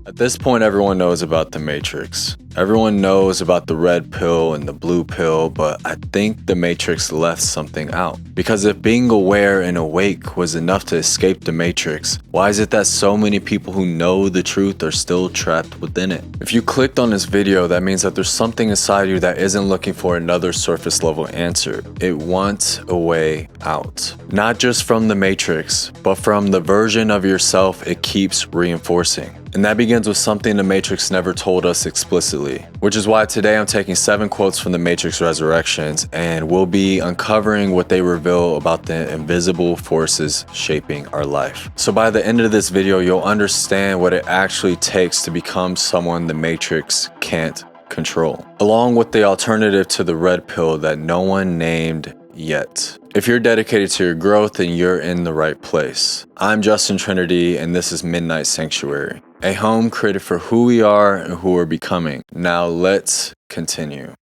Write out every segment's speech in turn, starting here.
At this point, everyone knows about the Matrix. Everyone knows about the red pill and the blue pill, but I think the Matrix left something out. Because if being aware and awake was enough to escape the Matrix, why is it that so many people who know the truth are still trapped within it? If you clicked on this video, that means that there's something inside you that isn't looking for another surface level answer. It wants a way out. Not just from the Matrix, but from the version of yourself it keeps reinforcing. And that begins with something the Matrix never told us explicitly, which is why today I'm taking 7 quotes from the Matrix Resurrections and we'll be uncovering what they reveal about the invisible forces shaping our life. So by the end of this video, you'll understand what it actually takes to become someone the Matrix can't control, along with the alternative to the red pill that no one named yet. If you're dedicated to your growth, then you're in the right place. I'm Justin Trinity, and this is Midnight Sanctuary, a home created for who we are and who we're becoming. Now let's continue.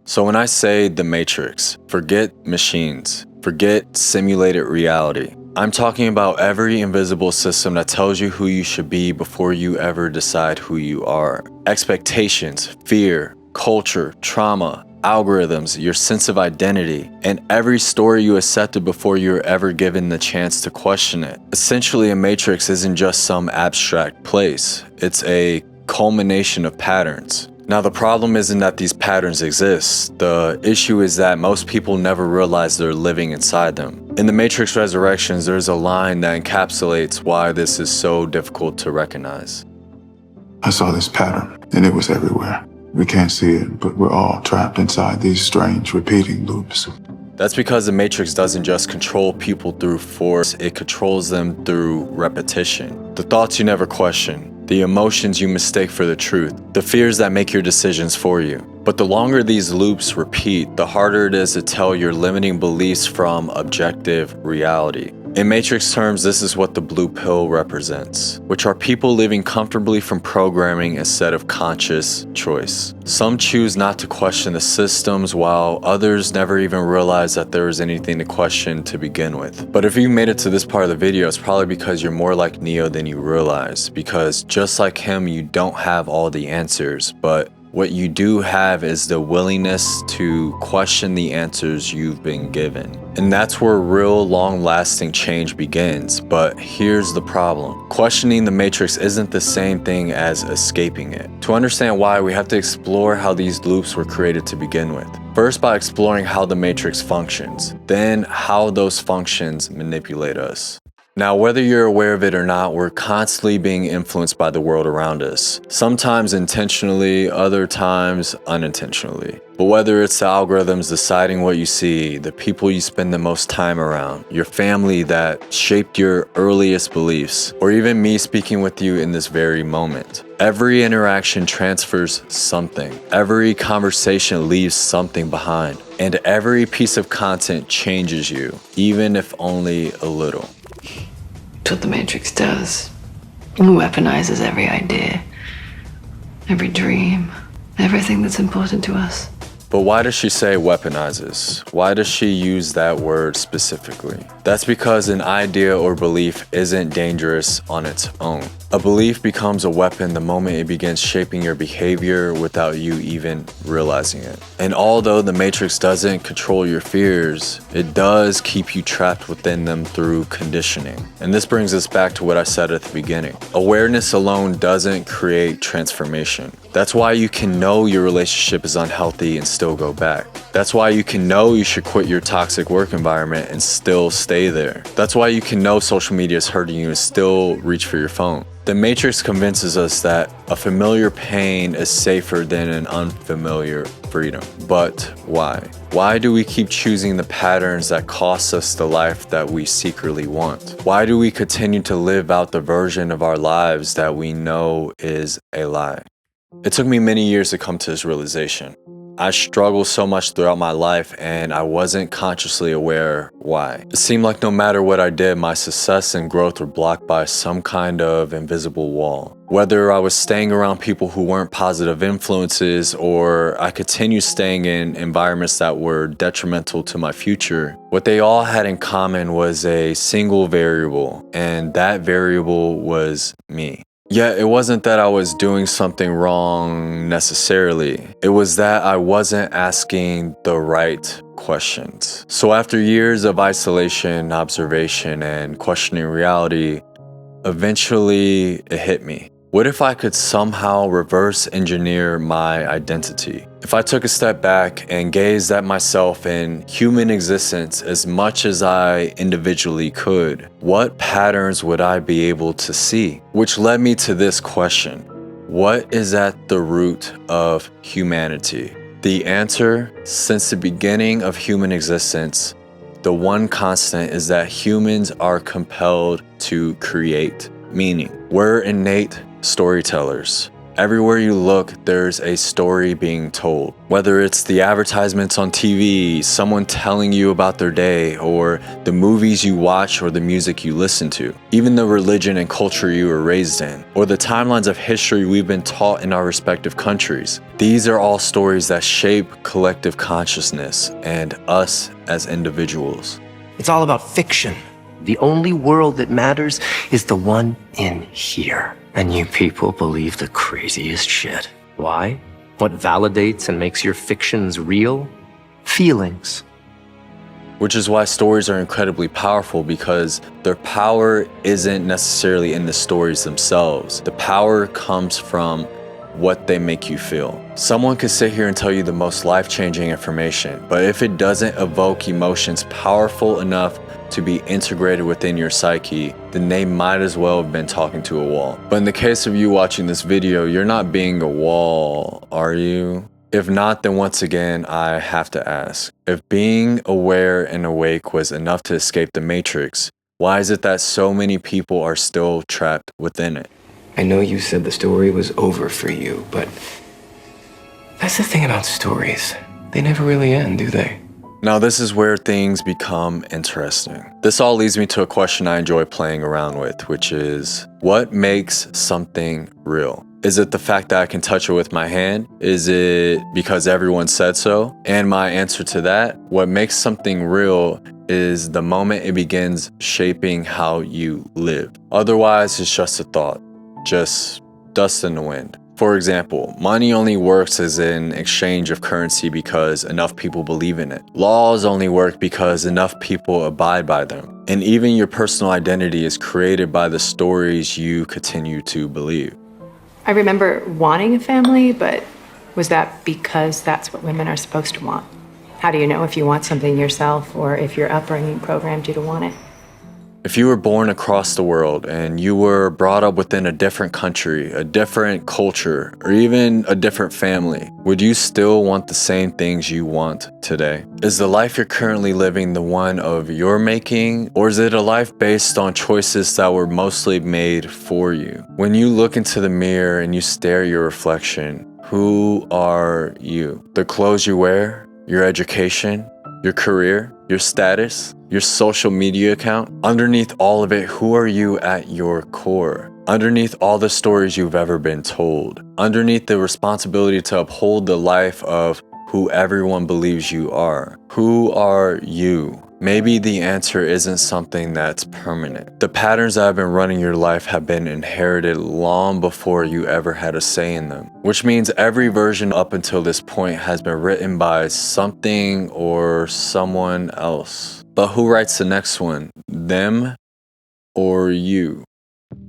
So when I say the Matrix, forget machines, forget simulated reality. I'm talking about every invisible system that tells you who you should be before you ever decide who you are. Expectations, fear, culture, trauma, algorithms, your sense of identity, and every story you accepted before you were ever given the chance to question it. Essentially, a matrix isn't just some abstract place. It's a culmination of patterns. Now, the problem isn't that these patterns exist. The issue is that most people never realize they're living inside them. In the Matrix Resurrections, there's a line that encapsulates why this is so difficult to recognize. I saw this pattern, and it was everywhere. We can't see it, but we're all trapped inside these strange, repeating loops. That's because the Matrix doesn't just control people through force, it controls them through repetition. The thoughts you never question, the emotions you mistake for the truth, the fears that make your decisions for you. But the longer these loops repeat, the harder it is to tell your limiting beliefs from objective reality. In Matrix terms, this is what the blue pill represents, which are people living comfortably from programming instead of conscious choice. Some choose not to question the systems, while others never even realize that there is anything to question to begin with. But if you made it to this part of the video, it's probably because you're more like Neo than you realize, because just like him, you don't have all the answers, but what you do have is the willingness to question the answers you've been given. And that's where real long-lasting change begins. But here's the problem. Questioning the Matrix isn't the same thing as escaping it. To understand why, we have to explore how these loops were created to begin with. First, by exploring how the Matrix functions, then how those functions manipulate us. Now, whether you're aware of it or not, we're constantly being influenced by the world around us. Sometimes intentionally, other times unintentionally. But whether it's the algorithms deciding what you see, the people you spend the most time around, your family that shaped your earliest beliefs, or even me speaking with you in this very moment. Every interaction transfers something. Every conversation leaves something behind. And every piece of content changes you, even if only a little. That's what the Matrix does. It weaponizes every idea, every dream, everything that's important to us. But why does she say weaponizes? Why does she use that word specifically? That's because an idea or belief isn't dangerous on its own. A belief becomes a weapon the moment it begins shaping your behavior without you even realizing it. And although the Matrix doesn't control your fears, it does keep you trapped within them through conditioning. And this brings us back to what I said at the beginning. Awareness alone doesn't create transformation. That's why you can know your relationship is unhealthy and still go back. That's why you can know you should quit your toxic work environment and still stay there. That's why you can know social media is hurting you and still reach for your phone. The Matrix convinces us that a familiar pain is safer than an unfamiliar freedom. But why? Why do we keep choosing the patterns that cost us the life that we secretly want? Why do we continue to live out the version of our lives that we know is a lie? It took me many years to come to this realization. I struggled so much throughout my life and I wasn't consciously aware why. It seemed like no matter what I did, my success and growth were blocked by some kind of invisible wall. Whether I was staying around people who weren't positive influences or I continued staying in environments that were detrimental to my future, what they all had in common was a single variable, and that variable was me. Yet it wasn't that I was doing something wrong necessarily. It was that I wasn't asking the right questions. So after years of isolation, observation, and questioning reality, eventually it hit me. What if I could somehow reverse engineer my identity? If I took a step back and gazed at myself in human existence as much as I individually could, what patterns would I be able to see? Which led me to this question: what is at the root of humanity? The answer, since the beginning of human existence, the one constant is that humans are compelled to create meaning. We're innate storytellers. Everywhere you look, there's a story being told. Whether it's the advertisements on TV, someone telling you about their day, or the movies you watch or the music you listen to, even the religion and culture you were raised in, or the timelines of history we've been taught in our respective countries. These are all stories that shape collective consciousness and us as individuals. It's all about fiction. The only world that matters is the one in here. And you people believe the craziest shit. Why? What validates and makes your fictions real? Feelings. Which is why stories are incredibly powerful, because their power isn't necessarily in the stories themselves. The power comes from what they make you feel. Someone could sit here and tell you the most life-changing information, but if it doesn't evoke emotions powerful enough to be integrated within your psyche, then they might as well have been talking to a wall. But in the case of you watching this video, you're not being a wall, are you? If not, then once again, I have to ask, if being aware and awake was enough to escape the Matrix, why is it that so many people are still trapped within it? I know you said the story was over for you, but that's the thing about stories. They never really end, do they? Now this is where things become interesting. This all leads me to a question I enjoy playing around with, which is, what makes something real? Is it the fact that I can touch it with my hand? Is it because everyone said so? And my answer to that, what makes something real is the moment it begins shaping how you live. Otherwise, it's just a thought, just dust in the wind. For example, money only works as an exchange of currency because enough people believe in it. Laws only work because enough people abide by them. And even your personal identity is created by the stories you continue to believe. I remember wanting a family, but was that because that's what women are supposed to want? How do you know if you want something yourself or if your upbringing programmed you to want it? If you were born across the world and you were brought up within a different country, a different culture, or even a different family, would you still want the same things you want today? Is the life you're currently living the one of your making, or is it a life based on choices that were mostly made for you? When you look into the mirror and you stare at your reflection, who are you? The clothes you wear, your education, your career, your status, your social media account. Underneath all of it, who are you at your core? Underneath all the stories you've ever been told. Underneath the responsibility to uphold the life of who everyone believes you are. Who are you? Maybe the answer isn't something that's permanent. The patterns that have been running your life have been inherited long before you ever had a say in them. Which means every version up until this point has been written by something or someone else. But who writes the next one? Them or you?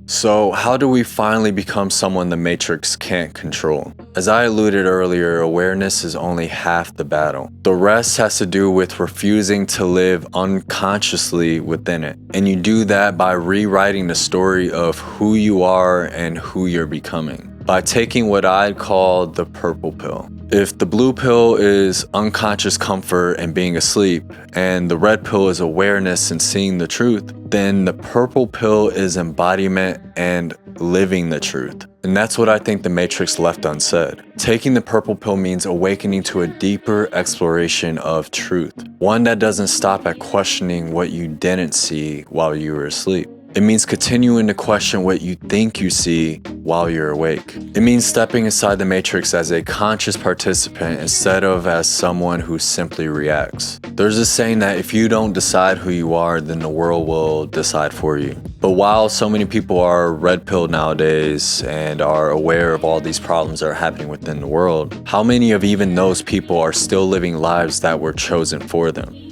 So how do we finally become someone the Matrix can't control? As I alluded earlier, awareness is only half the battle. The rest has to do with refusing to live unconsciously within it. And you do that by rewriting the story of who you are and who you're becoming, by taking what I'd call the purple pill. If the blue pill is unconscious comfort and being asleep, and the red pill is awareness and seeing the truth, then the purple pill is embodiment and living the truth. And that's what I think the Matrix left unsaid. Taking the purple pill means awakening to a deeper exploration of truth, one that doesn't stop at questioning what you didn't see while you were asleep. It means continuing to question what you think you see while you're awake. It means stepping inside the matrix as a conscious participant instead of as someone who simply reacts. There's a saying that if you don't decide who you are, then the world will decide for you. But while so many people are red-pilled nowadays and are aware of all these problems that are happening within the world, how many of even those people are still living lives that were chosen for them?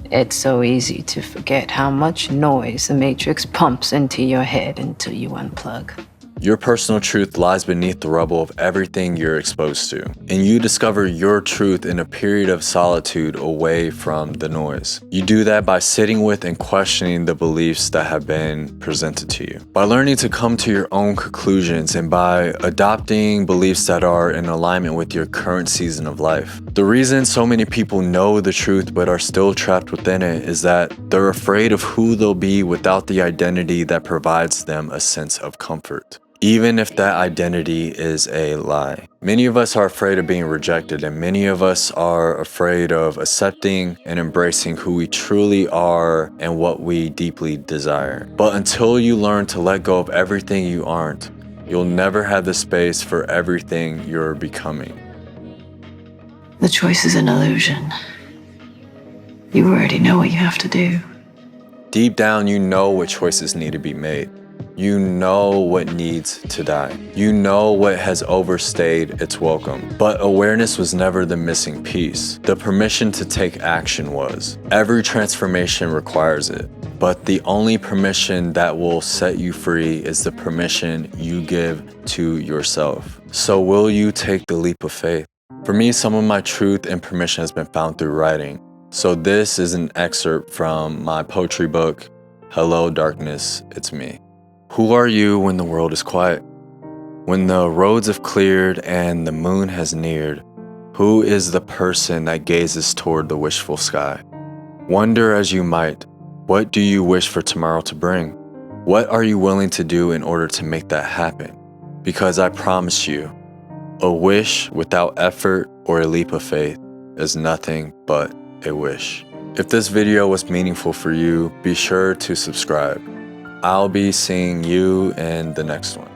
It's so easy to forget how much noise the Matrix pumps into your head until you unplug. Your personal truth lies beneath the rubble of everything you're exposed to, and you discover your truth in a period of solitude away from the noise. You do that by sitting with and questioning the beliefs that have been presented to you, by learning to come to your own conclusions, and by adopting beliefs that are in alignment with your current season of life. The reason so many people know the truth but are still trapped within it is that they're afraid of who they'll be without the identity that provides them a sense of comfort, even if that identity is a lie. Many of us are afraid of being rejected, and many of us are afraid of accepting and embracing who we truly are and what we deeply desire. But until you learn to let go of everything you aren't, you'll never have the space for everything you're becoming. The choice is an illusion. You already know what you have to do. Deep down, you know what choices need to be made. You know what needs to die. You know what has overstayed its welcome. But awareness was never the missing piece. The permission to take action was. Every transformation requires it. But the only permission that will set you free is the permission you give to yourself. So will you take the leap of faith? For me, some of my truth and permission has been found through writing. So this is an excerpt from my poetry book, Hello Darkness, It's Me. Who are you when the world is quiet? When the roads have cleared and the moon has neared, who is the person that gazes toward the wishful sky? Wonder as you might, what do you wish for tomorrow to bring? What are you willing to do in order to make that happen? Because I promise you, a wish without effort or a leap of faith is nothing but a wish. If this video was meaningful for you, be sure to subscribe. I'll be seeing you in the next one.